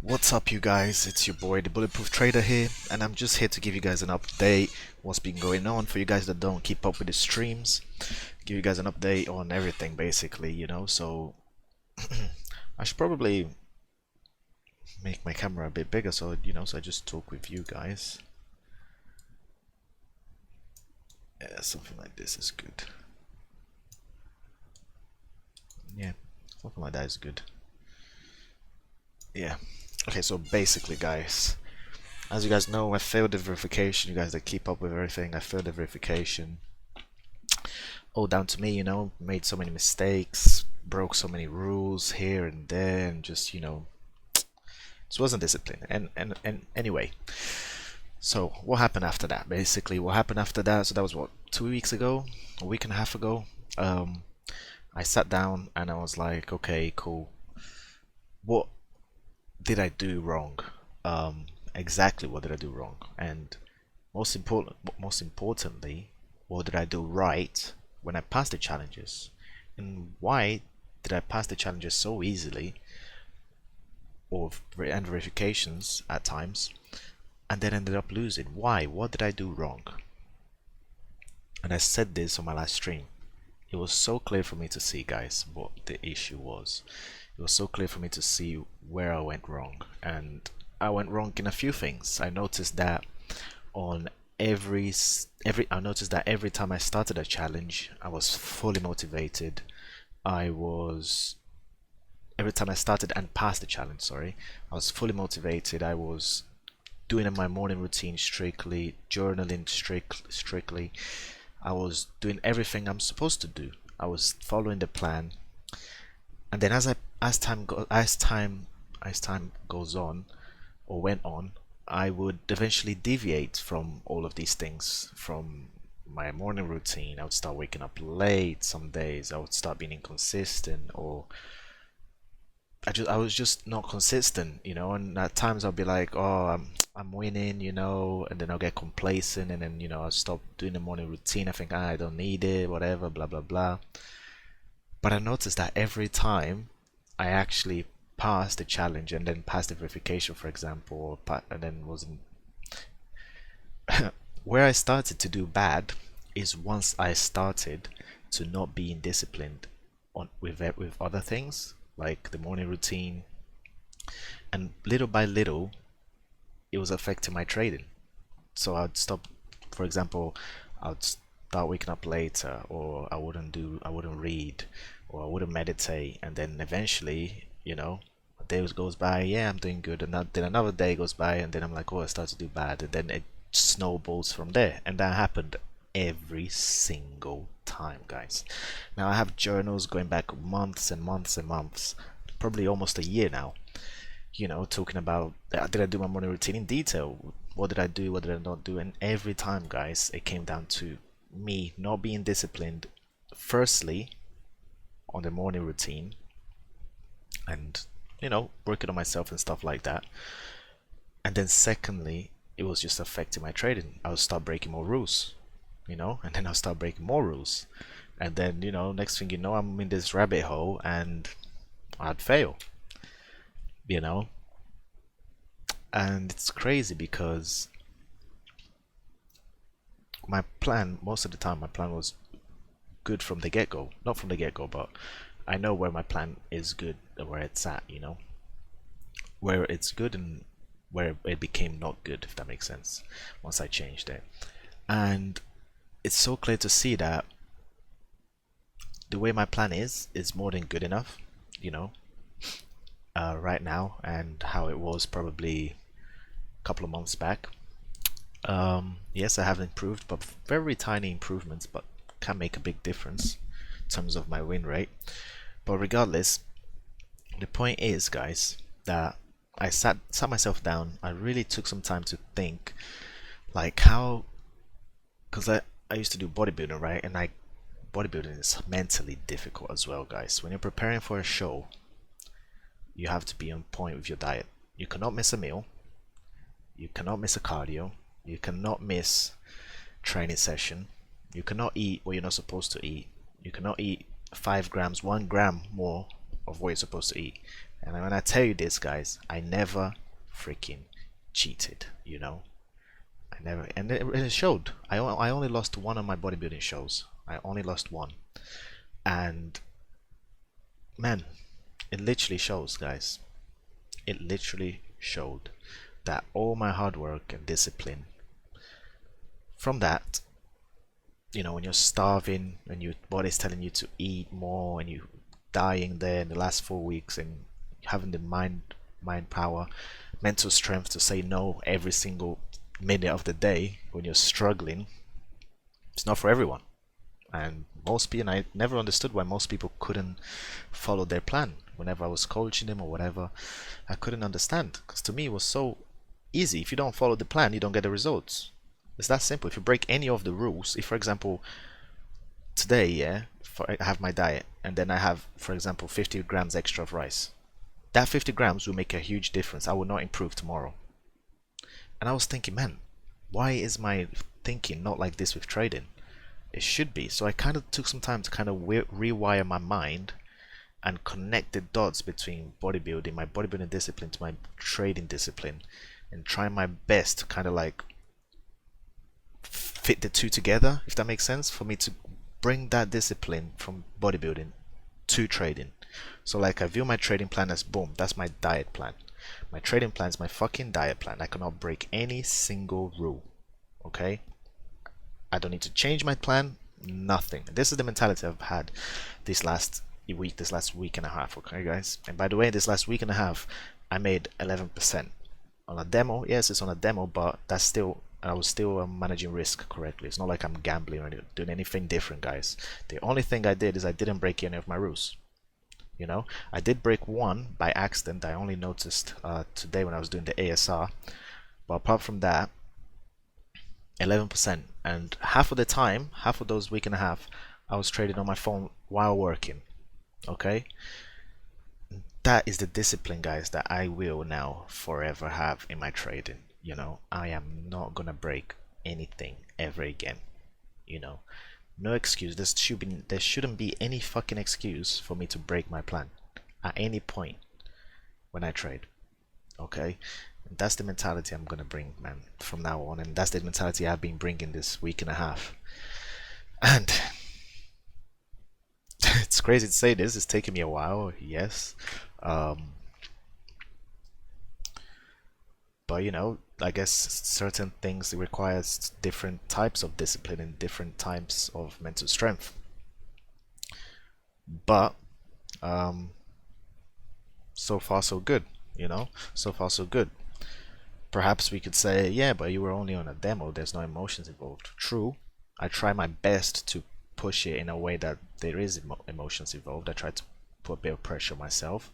What's up, you guys? It's your boy, the Bulletproof Trader here, and I'm just here to give you guys an update what's been going on for you guys that don't keep up with the streams. Give you guys an update on everything, basically, So I should probably make my camera a bit bigger, so I just talk with you guys. Yeah, something like this is good. Yeah, something like that is good. Yeah. Okay, so basically, guys. As you guys know, I failed the verification. You guys that keep up with everything, I failed the verification. All down to me, made so many mistakes, broke so many rules here and there, and just, just wasn't disciplined. And anyway, so what happened after that? Basically, what happened after that? So that was what, 2 weeks ago, a week and a half ago. I sat down and I was like, okay, cool. What did I do wrong? Exactly what did I do wrong? And most importantly, what did I do right when I passed the challenges? And why did I pass the challenges so easily, and verifications at times, and then ended up losing? Why? What did I do wrong? And I said this on my last stream. It was so clear for me to see, guys, what the issue was. It was so clear for me to see where I went wrong, and I went wrong in a few things. I noticed that on I noticed that every time I started a challenge, I was fully motivated. I was Every time I started and passed the challenge, sorry, I was fully motivated. I was doing my morning routine strictly, journaling strictly. I was doing everything I'm supposed to do. I was following the plan. And then as time goes on or went on, I would eventually deviate from all of these things, from my morning routine. I would start waking up late some days. I would start being inconsistent, or I was just not consistent, and at times I'll be like, oh, I'm winning, and then I'll get complacent, and then I'll stop doing the morning routine. I think, I don't need it, whatever, blah blah blah. But I noticed that every time I actually passed the challenge and then passed the verification, for example, and then wasn't where I started to do bad is once I started to not being disciplined with other things like the morning routine, and little by little it was affecting my trading. So I'd stop, for example, I'd start waking up later, or I wouldn't read, or I wouldn't meditate, and then eventually, a day goes by, yeah, I'm doing good, and then another day goes by, and then I'm like, oh, I start to do bad, and then it snowballs from there. And that happened every single time, guys. Now I have journals going back months and months and months, probably almost a year now, talking about, did I do my morning routine in detail? What did I do? What did I not do? And every time, guys, it came down to me not being disciplined, firstly, on the morning routine, and, working on myself and stuff like that. And then secondly, it was just affecting my trading. I would start breaking more rules, and then I'll start breaking more rules. And then, next thing you know, I'm in this rabbit hole and I'd fail, you know. And it's crazy because my plan, most of the time, my plan was good from the get-go. Not from the get-go, but I know where my plan is good and where it's at, where it's good and where it became not good, if that makes sense, once I changed it. And it's so clear to see that the way my plan is more than good enough, right now, and how it was probably a couple of months back. Yes, I have improved, but very tiny improvements, but can make a big difference in terms of my win rate. But regardless, the point is, guys, that I sat myself down. I really took some time to think, like, how, because I used to do bodybuilding, right? And bodybuilding is mentally difficult as well, guys. When you're preparing for a show, you have to be on point with your diet. You cannot miss a meal. You cannot miss a cardio. You cannot miss training session. You cannot eat what you're not supposed to eat. You cannot eat 5 grams, 1 gram more of what you're supposed to eat. And when I tell you this, guys, I never freaking cheated, you know. I never, and it showed. I only lost one of my bodybuilding shows. I only lost one, and man, it literally shows, guys. It literally showed that all my hard work and discipline from that, you know, when you're starving, when your body's telling you to eat more, and you dying there in the last 4 weeks, and having the mind power, mental strength to say no every single minute of the day when you're struggling, it's not for everyone. And most people, and I never understood why most people couldn't follow their plan. Whenever I was coaching them or whatever, I couldn't understand, because to me it was so easy. If you don't follow the plan, you don't get the results. It's that simple. If you break any of the rules, if for example today, yeah, I have my diet, and then I have, for example, 50 grams extra of rice, that 50 grams will make a huge difference. I will not improve tomorrow. And I was thinking, man, why is my thinking not like this with trading? It should be. So I kind of took some time to kind of rewire my mind and connect the dots between bodybuilding, my bodybuilding discipline, to my trading discipline, and try my best to kind of like fit the two together, if that makes sense, for me to bring that discipline from bodybuilding to trading. So like I view my trading plan as, boom, that's my diet plan. My trading plan is my fucking diet plan. I cannot break any single rule. Okay? I don't need to change my plan, nothing. This is the mentality I've had this last week and a half, okay guys? And by the way, this last week and a half I made 11% on a demo. Yes, it's on a demo, but that's still, I was still managing risk correctly. It's not like I'm gambling or doing anything different, guys. The only thing I did is I didn't break any of my rules. You know, I did break one by accident. I only noticed today when I was doing the ASR, but apart from that, 11%. And half of the time, half of those week and a half, I was trading on my phone while working. Okay, that is the discipline, guys, that I will now forever have in my trading. You know, I am not gonna break anything ever again. You know, no excuse. There shouldn't be any fucking excuse for me to break my plan at any point when I trade. Okay, and that's the mentality I'm gonna bring, man, from now on, and that's the mentality I've been bringing this week and a half. And it's crazy to say this. It's taken me a while, yes. But you know, I guess certain things requires different types of discipline and different types of mental strength. But so far so good, you know, so far so good. Perhaps we could say, yeah, but you were only on a demo, there's no emotions involved. True, I try my best to push it in a way that there is emotions involved. I try to put a bit of pressure myself.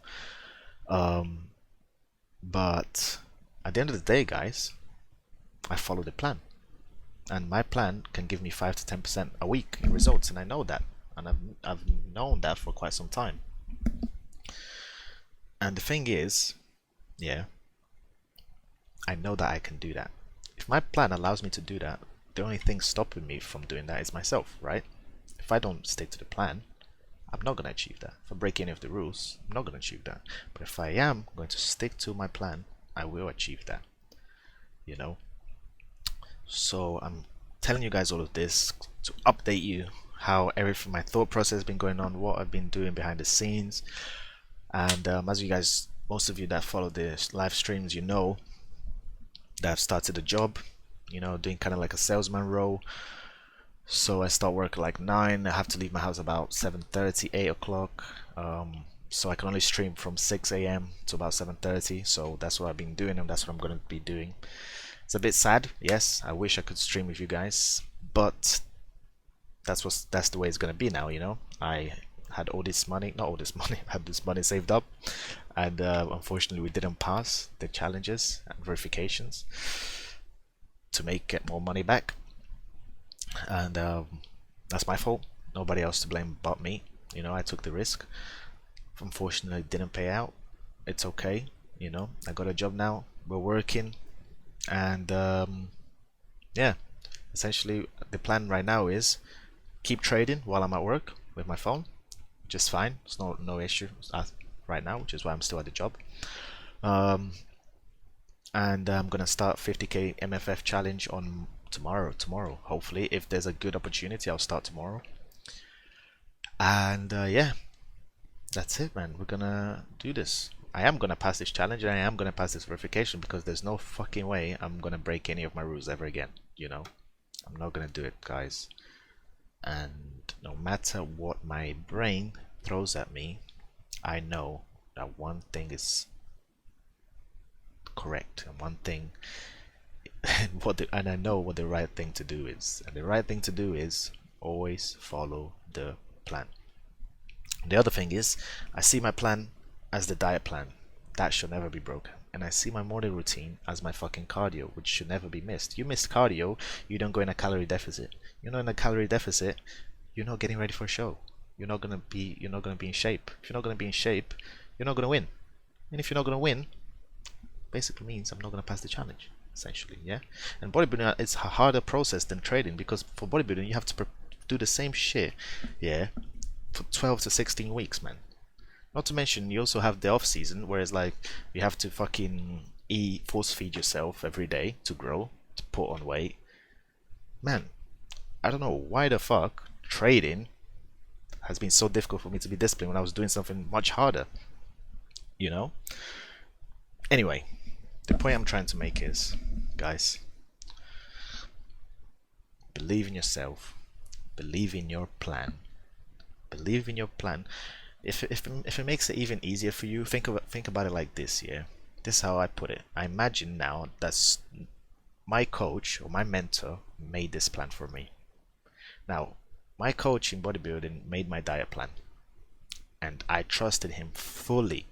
But at the end of the day, guys, I follow the plan. And my plan can give me 5 to 10% a week in results, and I know that. And I've known that for quite some time. And the thing is, yeah, I know that I can do that. If my plan allows me to do that, the only thing stopping me from doing that is myself, right? If I don't stick to the plan, I'm not going to achieve that. If I break any of the rules, I'm not going to achieve that. But if I am going to stick to my plan, I will achieve that. You know? So I'm telling you guys all of this to update you how everything, my thought process has been going on, what I've been doing behind the scenes. And as you guys, most of you that follow the live streams, you know that I've started a job, you know, doing kind of like a salesman role. So I start work at like 9. I have to leave my house about 7:30, 8 o'clock. So I can only stream from 6 a.m. to about 7:30. So that's what I've been doing, and that's what I'm going to be doing. It's a bit sad, yes. I wish I could stream with you guys, but that's the way it's going to be now. You know, I had all this money, not all this money, I had this money saved up, and unfortunately we didn't pass the challenges and verifications to get more money back. And that's my fault. Nobody else to blame but me. You know, I took the risk. Unfortunately, it didn't pay out. It's okay. You know, I got a job now. We're working, and yeah, essentially the plan right now is keep trading while I'm at work with my phone. Just fine. It's no issue. right now, which is why I'm still at the job. Um, and I'm gonna start 50k MFF challenge on tomorrow, hopefully. If there's a good opportunity, I'll start tomorrow. And yeah, that's it, man. We're gonna do this. I am gonna pass this challenge, and I am gonna pass this verification, because there's no fucking way I'm gonna break any of my rules ever again, you know. I'm not gonna do it, guys. And no matter what my brain throws at me, I know that one thing is correct, and one thing and I know what the right thing to do is. And the right thing to do is always follow the plan. The other thing is, I see my plan as the diet plan. That should never be broken. And I see my morning routine as my fucking cardio, which should never be missed. You miss cardio, you don't go in a calorie deficit. You're not in a calorie deficit, you're not getting ready for a show. You're not gonna be in shape. If you're not gonna be in shape, you're not gonna win. And if you're not gonna win, basically means I'm not gonna pass the challenge, essentially, yeah. And bodybuilding, it's a harder process than trading, because for bodybuilding you have to do the same shit, yeah, for 12 to 16 weeks, man. Not to mention you also have the off season, whereas like you have to fucking force feed yourself every day to grow, to put on weight. Man, I don't know why the fuck trading has been so difficult for me to be disciplined when I was doing something much harder, you know. Anyway, the point I'm trying to make is, guys, believe in yourself, believe in your plan, believe in your plan. If it makes it even easier for you, think about it like this, yeah. This is how I put it. I imagine now that my coach or my mentor made this plan for me. Now, my coach in bodybuilding made my diet plan, and I trusted him fully,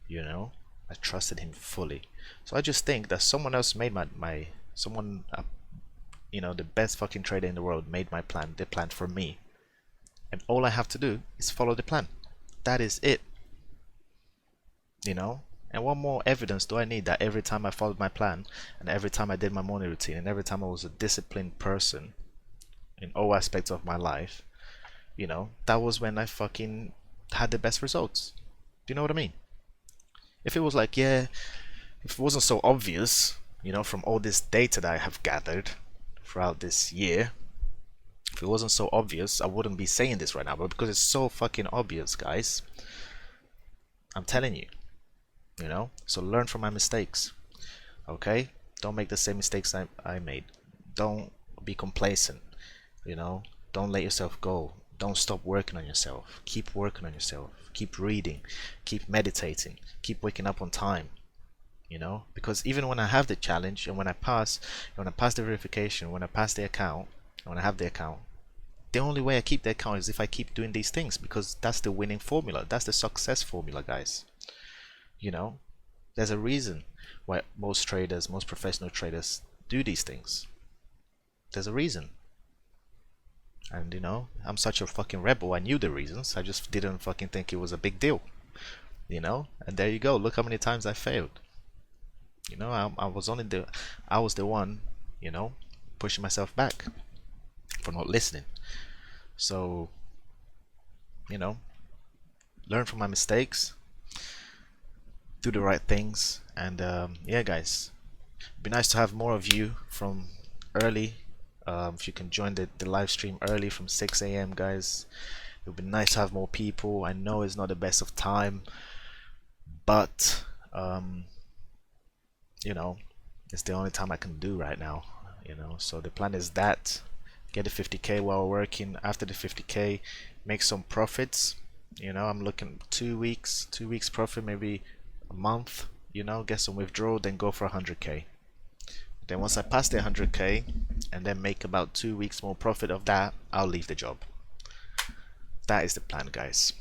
you know. I trusted him fully. So I just think that someone else made someone, you know, the best fucking trader in the world made my plan, the plan for me, and all I have to do is follow the plan. That is it, you know. And what more evidence do I need that every time I followed my plan, and every time I did my morning routine, and every time I was a disciplined person in all aspects of my life, you know, that was when I fucking had the best results. Do you know what I mean? If it was like, yeah, if it wasn't so obvious, you know, from all this data that I have gathered throughout this year, if it wasn't so obvious, I wouldn't be saying this right now. But because it's so fucking obvious, guys, I'm telling you, you know. So learn from my mistakes, okay? Don't make the same mistakes I made. Don't be complacent, you know. Don't let yourself go. Don't stop working on yourself. Keep working on yourself. Keep reading. Keep meditating. Keep waking up on time, you know. Because even when I have the challenge, and when I pass the verification, when I pass the account, and when I have the account, the only way I keep the account is if I keep doing these things, because that's the winning formula. That's the success formula, guys. You know, there's a reason why most traders, most professional traders do these things. There's a reason. And you know, I'm such a fucking rebel. I knew the reasons. I just didn't fucking think it was a big deal. You know, and there you go. Look how many times I failed. You know, I was the one, you know, pushing myself back for not listening. So, you know, learn from my mistakes, do the right things, and yeah, guys, it'd be nice to have more of you from early. If you can join the live stream early from 6 a.m., guys, it would be nice to have more people. I know it's not the best of time, but you know, it's the only time I can do right now, you know. So the plan is that get the 50k while working. After the 50k, make some profits, you know. I'm looking 2 weeks profit, maybe a month, you know, get some withdrawal, then go for 100k. Then once I pass the 100k and then make about 2 weeks more profit of that, I'll leave the job. That is the plan, guys.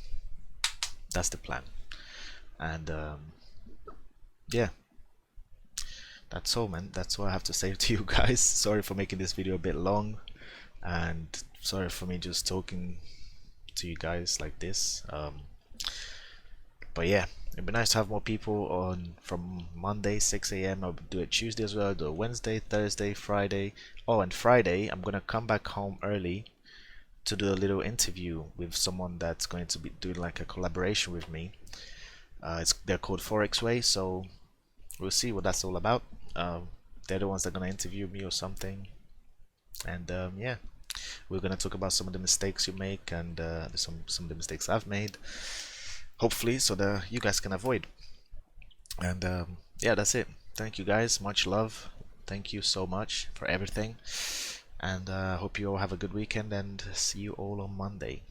That's the plan. And yeah, that's all, man. That's all I have to say to you guys. Sorry for making this video a bit long, and sorry for me just talking to you guys like this. But yeah, it'd be nice to have more people on from Monday 6 a.m. I'll do it Tuesday as well. I'll do it Wednesday, Thursday, Friday. Oh, and Friday I'm gonna come back home early to do a little interview with someone that's going to be doing like a collaboration with me. They're called Forex Way, so we'll see what that's all about. They're the ones that are gonna interview me or something, and yeah, we're gonna talk about some of the mistakes you make and some of the mistakes I've made, hopefully, so that you guys can avoid. And yeah, that's it. Thank you guys. Much love. Thank you so much for everything. And hope you all have a good weekend and see you all on Monday.